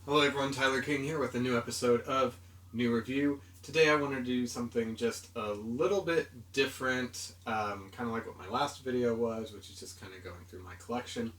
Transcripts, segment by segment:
Hello everyone, Tyler King here with a new episode of NuReview. Today I wanted to do something just a little bit different, kind of like what my last video was, which is just kind of going through my collection.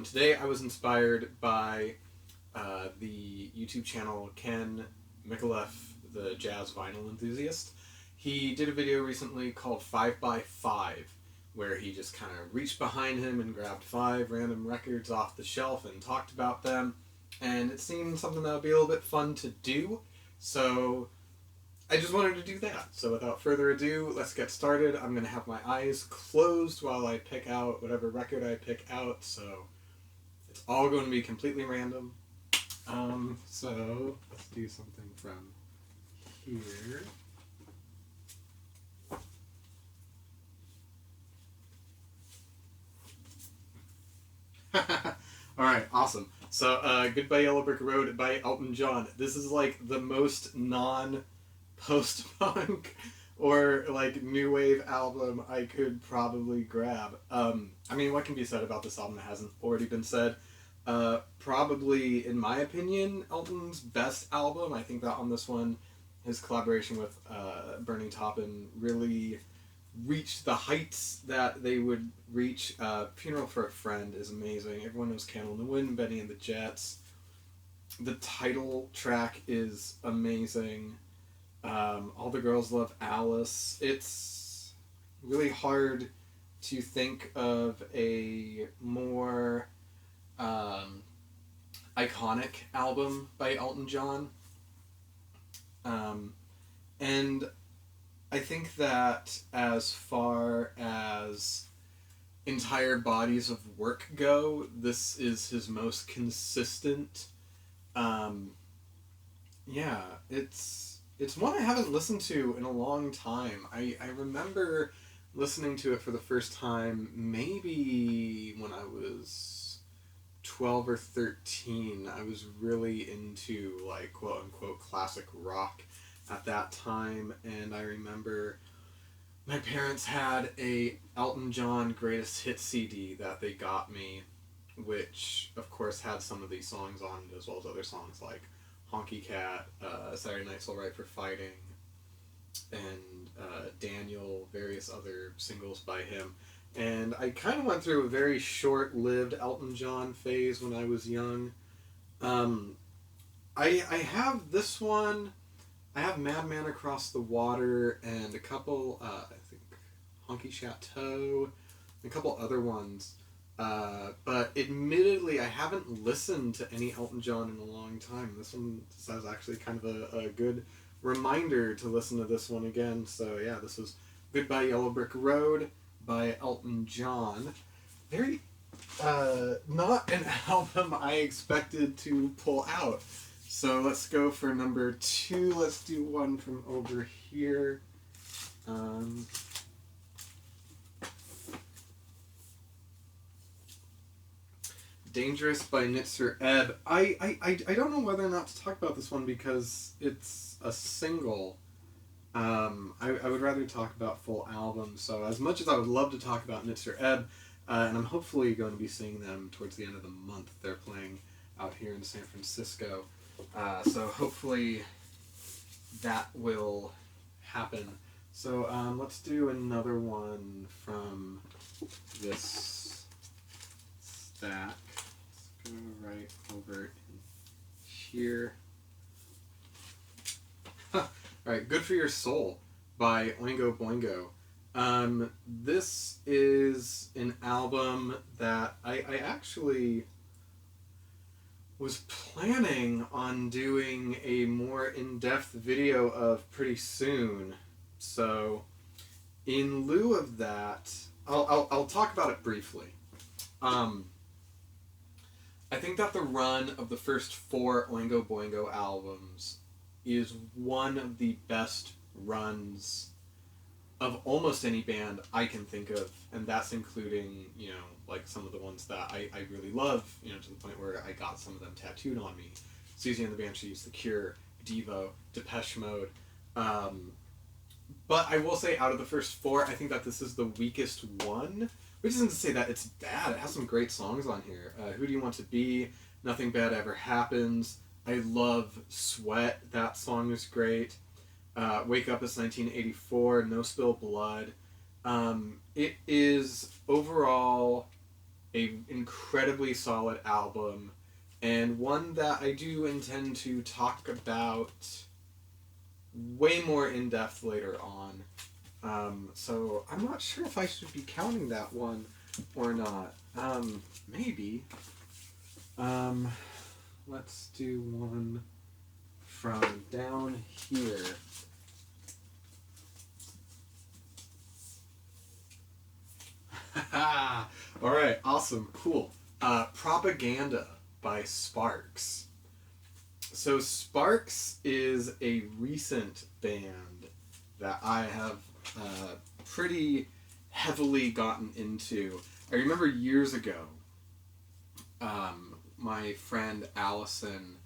Today I was inspired by the YouTube channel Ken Micallef, the jazz vinyl enthusiast. He did a video recently called 5x5, where he just kind of reached behind him and grabbed 5 random records off the shelf and talked about them. And it seemed something that would be a little bit fun to do, so I just wanted to do that. So without further ado, let's get started. I'm going to have my eyes closed while I pick out whatever record I pick out, so it's all going to be completely random. So let's do something from here. Alright, awesome. So, Goodbye Yellow Brick Road by Elton John. This is like the most non-post-punk or like new wave album I could probably grab. I mean, what can be said about this album that hasn't already been said? Probably, in my opinion, Elton's best album. I think that on this one, his collaboration with Bernie Taupin really reached the heights that they would reach. Funeral for a Friend is amazing. Everyone knows Candle in the Wind, Benny and the Jets. The title track is amazing. All the Girls Love Alice. It's really hard to think of a more iconic album by Elton John. And I think that as far as entire bodies of work go, this is his most consistent. Yeah, it's one I haven't listened to in a long time. I remember listening to it for the first time maybe when I was 12 or 13. I was really into like quote-unquote classic rock at that time, and I remember my parents had a Elton John Greatest Hits CD that they got me, which of course had some of these songs on it as well as other songs like Honky Cat, Saturday Night's Alright for Fighting, and Daniel, various other singles by him. And I kind of went through a very short-lived Elton John phase when I was young. I have this one. I have Madman Across the Water and a couple, I think, Honky Chateau, and a couple other ones. But admittedly, I haven't listened to any Elton John in a long time. This one is actually kind of a good reminder to listen to this one again. So yeah, this was Goodbye Yellow Brick Road by Elton John. Very, not an album I expected to pull out. So let's go for number 2. Let's do one from over here. Dangerous by Nitzer Ebb. I don't know whether or not to talk about this one because it's a single. I would rather talk about full albums. So as much as I would love to talk about Nitzer Ebb, and I'm hopefully going to be seeing them towards the end of the month. They're playing out here in San Francisco. So hopefully that will happen. So let's do another one from this stack. Let's go right over in here. Alright, Good for Your Soul by Oingo Boingo. This is an album that I actually was planning on doing a more in-depth video of pretty soon. So in lieu of that, I'll talk about it briefly. I think that the run of the first 4 Oingo Boingo albums is one of the best runs of almost any band I can think of, and that's including, you know, like some of the ones that I really love, you know, to the point where I got some of them tattooed on me. Susie and the Banshees, The Cure, Devo, Depeche Mode. But I will say, out of the first 4, I think that this is the weakest one, which isn't to say that it's bad. It has some great songs on here. Who Do You Want to Be? Nothing Bad Ever Happens. I love Sweat. That song is great. Wake Up is 1984. No Spill Blood. It is overall an incredibly solid album, and one that I do intend to talk about way more in depth later on. So I'm not sure if I should be counting that one or not. Maybe. Let's do one from down here. Alright, awesome, cool. Propaganda by Sparks. So Sparks is a recent band that I have pretty heavily gotten into. I remember years ago, my friend Allison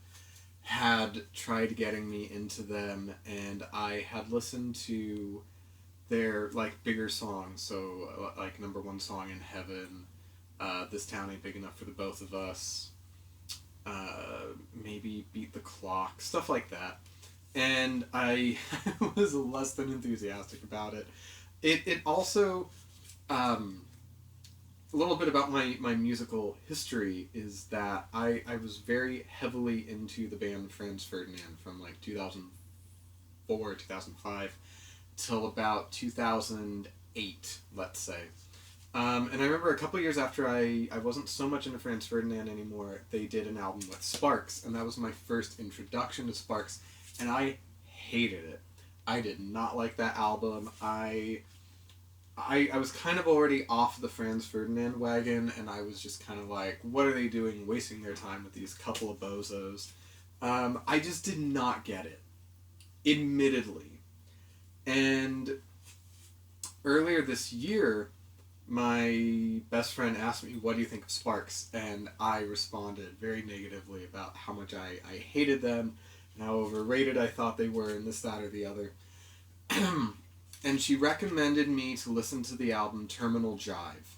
had tried getting me into them, and I had listened to their like bigger songs, so like Number One Song in Heaven, This Town Ain't Big Enough for the Both of Us, maybe Beat the Clock, stuff like that. And I was less than enthusiastic about it. It also, a little bit about my musical history is that I was very heavily into the band Franz Ferdinand from like 2004, 2005 till about 2008, let's say. And I remember a couple years after I wasn't so much into Franz Ferdinand anymore, they did an album with Sparks, and that was my first introduction to Sparks, and I hated it. I did not like that album. I was kind of already off the Franz Ferdinand wagon, and I was just kind of like, what are they doing, wasting their time with these couple of bozos? I just did not get it, admittedly. And earlier this year, my best friend asked me, what do you think of Sparks? And I responded very negatively about how much I hated them, and how overrated I thought they were, and this, that, or the other. And she recommended me to listen to the album Terminal Jive,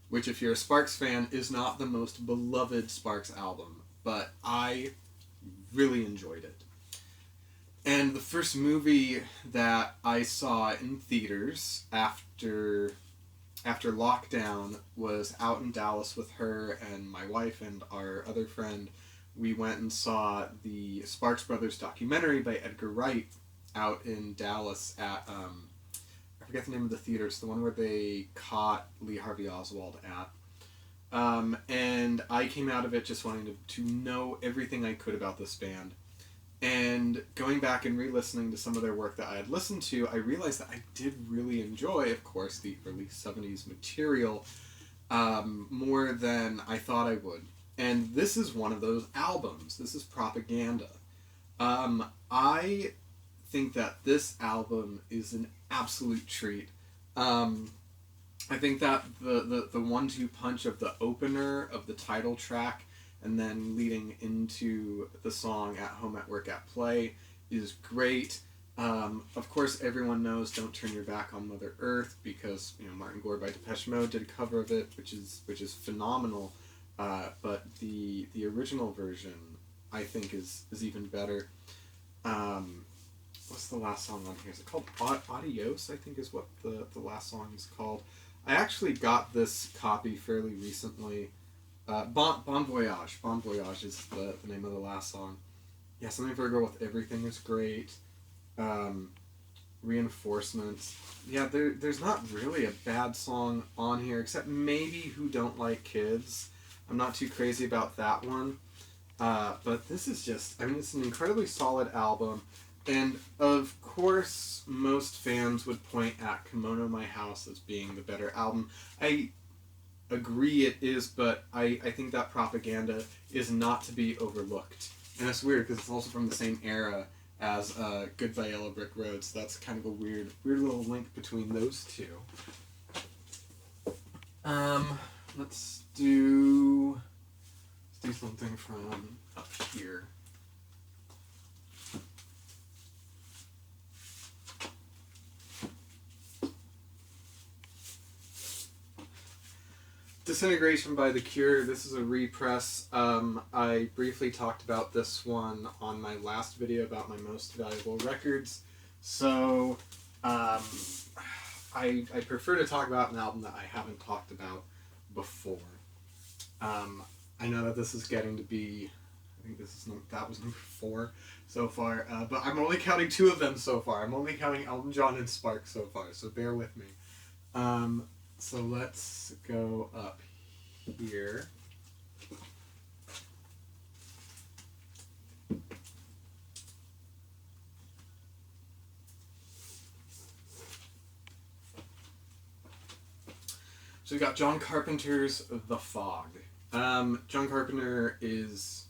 which, if you're a Sparks fan, is not the most beloved Sparks album, but I really enjoyed it. And the first movie that I saw in theaters after lockdown was out in Dallas with her and my wife and our other friend. We went and saw the Sparks Brothers documentary by Edgar Wright out in Dallas at, I forget the name of the theater, it's the one where they caught Lee Harvey Oswald at. And I came out of it just wanting to know everything I could about this band. And going back and re-listening to some of their work that I had listened to, I realized that I did really enjoy, of course, the early 70s material more than I thought I would. And this is one of those albums. This is Propaganda. I think that this album is an absolute treat. I think that the 1-2 punch of the opener of the title track and then leading into the song At Home, At Work, At Play is great. Of course, everyone knows Don't Turn Your Back on Mother Earth, because Martin Gore by Depeche Mode did a cover of it, which is phenomenal. But the original version, I think, is even better. What's the last song on here? Is it called Adios, I think is what the last song is called. I actually got this copy fairly recently. Bon Voyage. Bon Voyage is the name of the last song. Yeah, Something for a Girl with Everything is great. Reinforcements. Yeah, there's not really a bad song on here, except maybe Who Don't Like Kids. I'm not too crazy about that one. But this is just, it's an incredibly solid album. And of course, most fans would point at Kimono My House as being the better album. I agree it is, but I think that Propaganda is not to be overlooked. And it's weird because it's also from the same era as Goodbye Yellow Brick Road, so that's kind of a weird little link between those two. Let's do something from up here. Disintegration by The Cure. This is a repress. I briefly talked about this one on my last video about my most valuable records. So, I prefer to talk about an album that I haven't talked about before. I know that this is getting to be, I think that was number 4 so far, but I'm only counting 2 of them so far. I'm only counting Elton John and Spark so far, so bear with me. So let's go up here. So we got John Carpenter's The Fog. John Carpenter is,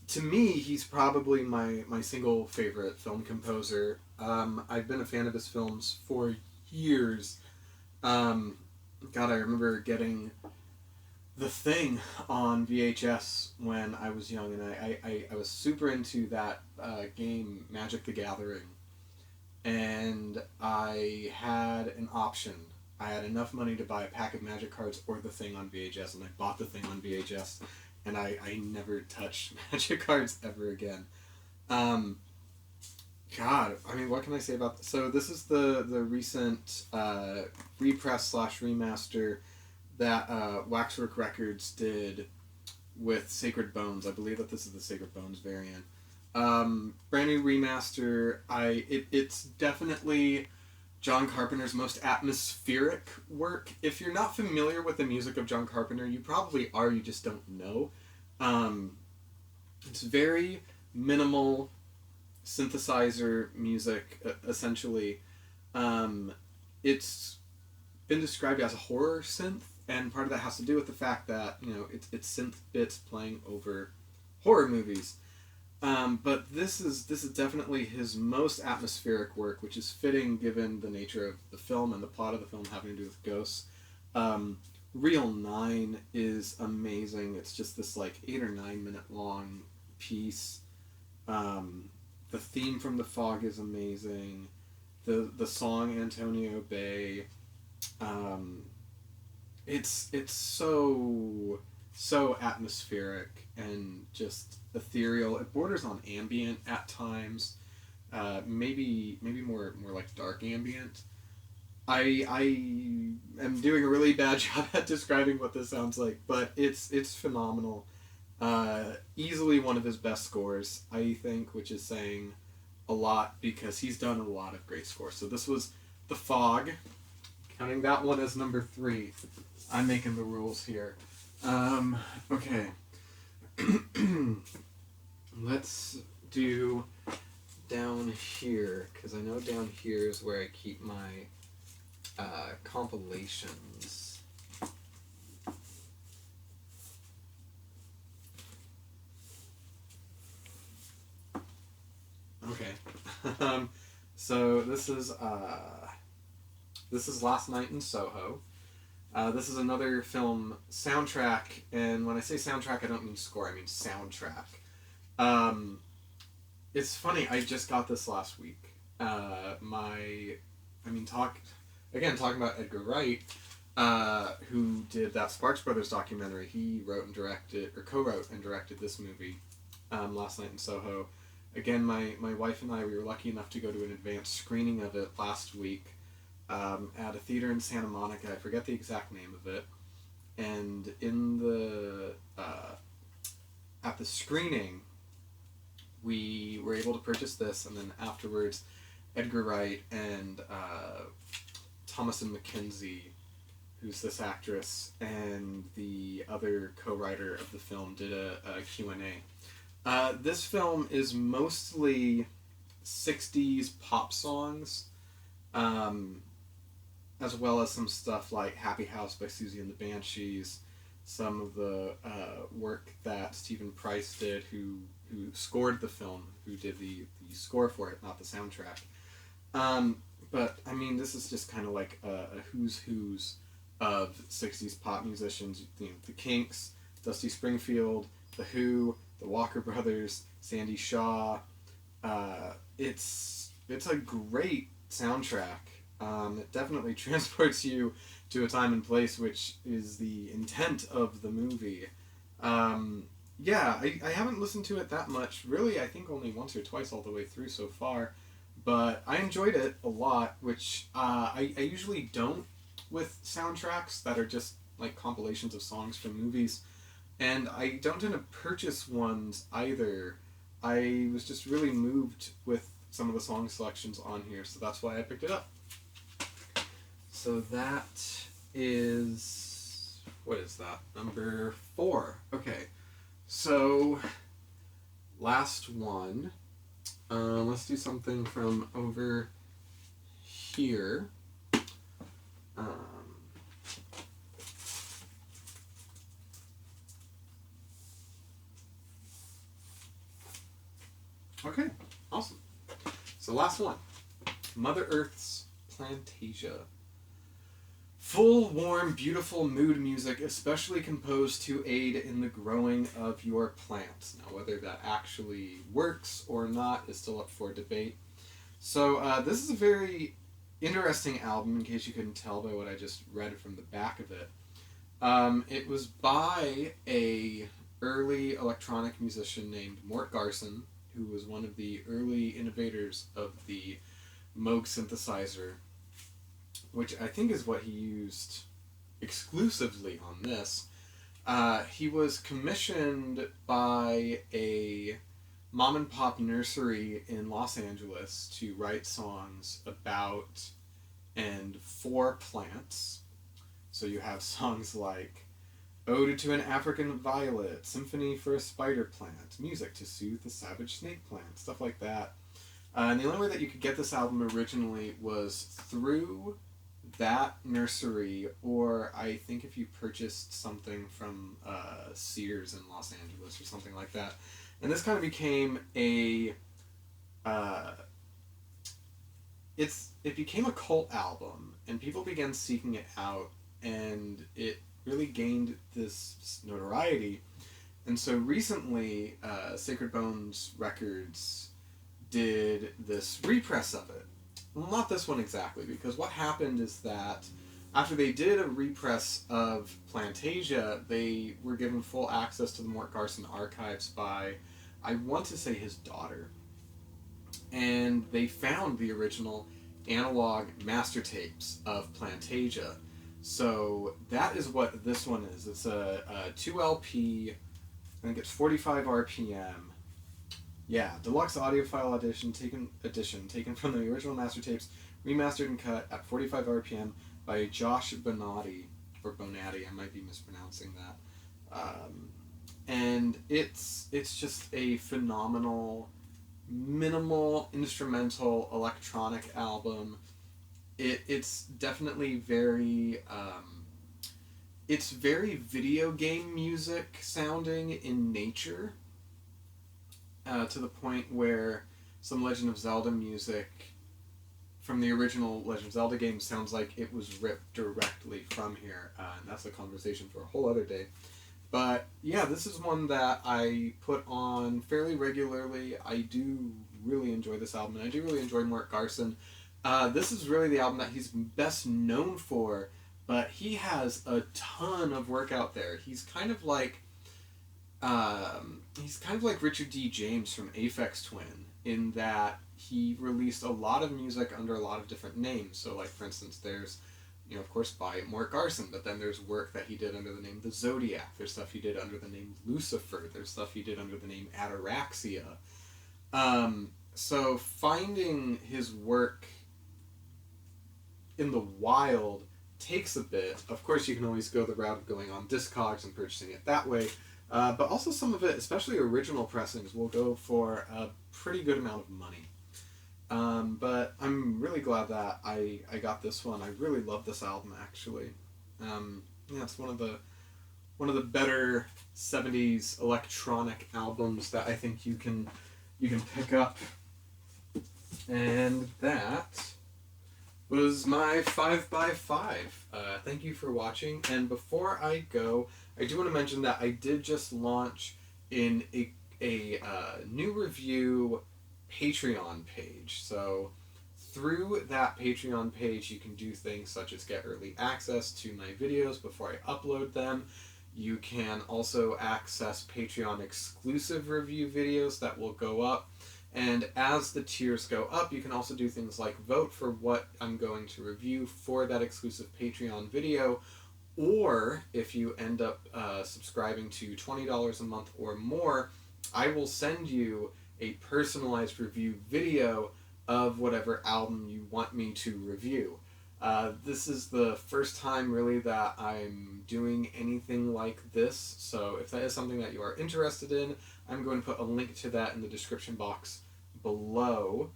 to me, he's probably my single favorite film composer. I've been a fan of his films for years. God, I remember getting The Thing on VHS when I was young, and I was super into that game, Magic the Gathering. And I had an option. I had enough money to buy a pack of Magic cards or The Thing on VHS, and I bought The Thing on VHS, and I never touched Magic cards ever again. God, I mean, what can I say about this? So this is the recent repress / remaster that Waxwork Records did with Sacred Bones. I believe that this is the Sacred Bones variant. Brand new remaster. It's definitely John Carpenter's most atmospheric work. If you're not familiar with the music of John Carpenter, you probably are, you just don't know. It's very minimal synthesizer music, essentially. It's been described as a horror synth, and part of that has to do with the fact that, you know, it's synth bits playing over horror movies. But this is definitely his most atmospheric work, which is fitting given the nature of the film and the plot of the film having to do with ghosts. Reel 9 is amazing. It's just this like 8 or 9 minute long piece. The theme from The Fog is amazing. The song Antonio Bay. It's so atmospheric and just ethereal. It borders on ambient at times. Maybe more like dark ambient. I am doing a really bad job at describing what this sounds like, but it's phenomenal. Easily one of his best scores, I think, which is saying a lot because he's done a lot of great scores. So this was The Fog, counting that one as number 3. I'm making the rules here. Okay. Let's do down here, because I know down here is where I keep my compilations. Okay. So this is Last Night in Soho. This is another film soundtrack, and when I say soundtrack, I don't mean score, I mean soundtrack. It's funny, I just got this last week. Talking about Edgar Wright, who did that Sparks Brothers documentary. He wrote and directed, or co-wrote and directed this movie, Last Night in Soho. Again, my wife and I, we were lucky enough to go to an advanced screening of it last week at a theater in Santa Monica. I forget the exact name of it. And in the at the screening, we were able to purchase this, and then afterwards, Edgar Wright and Thomasin McKenzie, who's this actress, and the other co-writer of the film, did a Q&A. This film is mostly 60s pop songs, as well as some stuff like Happy House by Susie and the Banshees, some of the work that Stephen Price did, who scored the film, who did the score for it, not the soundtrack. But, I mean, this is just kind of like a who's of 60s pop musicians. You know, the Kinks, Dusty Springfield, The Who, the Walker Brothers, Sandy Shaw. It's a great soundtrack. It definitely transports you to a time and place, which is the intent of the movie. Yeah, I haven't listened to it that much. Really, I think only once or twice all the way through so far. But I enjoyed it a lot, which I usually don't with soundtracks that are just like compilations of songs from movies. And I don't tend to purchase ones either. I was just really moved with some of the song selections on here, so that's why I picked it up. So that is... what is that? Number 4. Okay. So, last one. Let's do something from over here. Okay, awesome. So last one. Mother Earth's Plantation. Full, warm, beautiful mood music, especially composed to aid in the growing of your plants. Now, whether that actually works or not is still up for debate. So, this is a very interesting album, in case you couldn't tell by what I just read from the back of it. It was by a early electronic musician named Mort Carson, who was one of the early innovators of the Moog synthesizer, which I think is what he used exclusively on this. He was commissioned by a mom-and-pop nursery in Los Angeles to write songs about and for plants. So you have songs like Ode to an African Violet, Symphony for a Spider Plant, Music to Soothe the Savage Snake Plant, stuff like that. And the only way that you could get this album originally was through that nursery, or I think if you purchased something from Sears in Los Angeles or something like that. And this kind of became a... it became a cult album, and people began seeking it out, and it really gained this notoriety. And so recently, Sacred Bones Records did this repress of it. Well, not this one exactly, because what happened is that after they did a repress of Plantation, they were given full access to the Mort Carson archives by, I want to say, his daughter. And they found the original analog master tapes of Plantation. So that is what this one is. It's a 2 LP, I think it's 45 RPM. Yeah, deluxe audiophile edition taken from the original master tapes, remastered and cut at 45 RPM by Josh Bonatti, or Bonatti, I might be mispronouncing that. And it's just a phenomenal, minimal, instrumental, electronic album. It's definitely very... it's very video game music sounding in nature. To the point where some Legend of Zelda music from the original Legend of Zelda game sounds like it was ripped directly from here, and that's a conversation for a whole other day. But yeah, this is one that I put on fairly regularly. I do really enjoy this album, and I do really enjoy Mort Carson. This is really the album that he's best known for, but he has a ton of work out there. He's kind of like Richard D. James from Aphex Twin, in that he released a lot of music under a lot of different names. So, like, for instance, there's, of course, by Mort Carson, but then there's work that he did under the name The Zodiac. There's stuff he did under the name Lucifer. There's stuff he did under the name Ataraxia. So finding his work in the wild takes a bit. Of course, you can always go the route of going on Discogs and purchasing it that way. But also some of it, especially original pressings, will go for a pretty good amount of money. But I'm really glad that I got this one. I really love this album, actually. It's one of the better 70s electronic albums that I think you can pick up. And that was my 5x5. Thank you for watching. And before I go, I do want to mention that I did just launch in a NuReview Patreon page. So through that Patreon page, you can do things such as get early access to my videos before I upload them. You can also access Patreon exclusive review videos that will go up. And as the tiers go up, you can also do things like vote for what I'm going to review for that exclusive Patreon video. Or if you end up subscribing to $20 a month or more, I will send you a personalized review video of whatever album you want me to review. This is the first time really that I'm doing anything like this, so if that is something that you are interested in, I'm going to put a link to that in the description box below.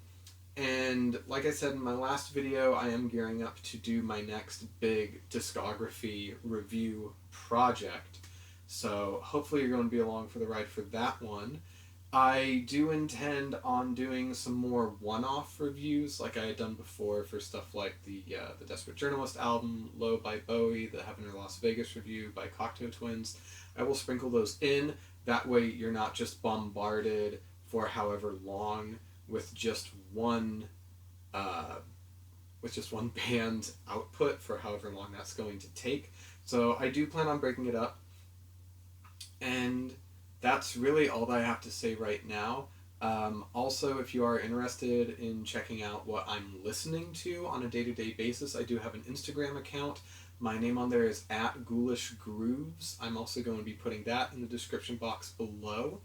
And like I said in my last video, I am gearing up to do my next big discography review project, so hopefully you're going to be along for the ride for that one. I do intend on doing some more one-off reviews like I had done before for stuff like the Desperate Journalist album, Low by Bowie, the Heaven or Las Vegas review by Cocteau Twins. I will sprinkle those in. That way you're not just bombarded for however long with just one band output for however long that's going to take. So I do plan on breaking it up. And that's really all that I have to say right now. Also, if you are interested in checking out what I'm listening to on a day-to-day basis, I do have an Instagram account. My name on there is @GhoulishGrooves. I'm also going to be putting that in the description box below.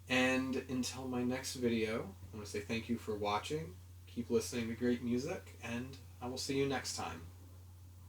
And until my next video, I want to say thank you for watching, keep listening to great music, and I will see you next time.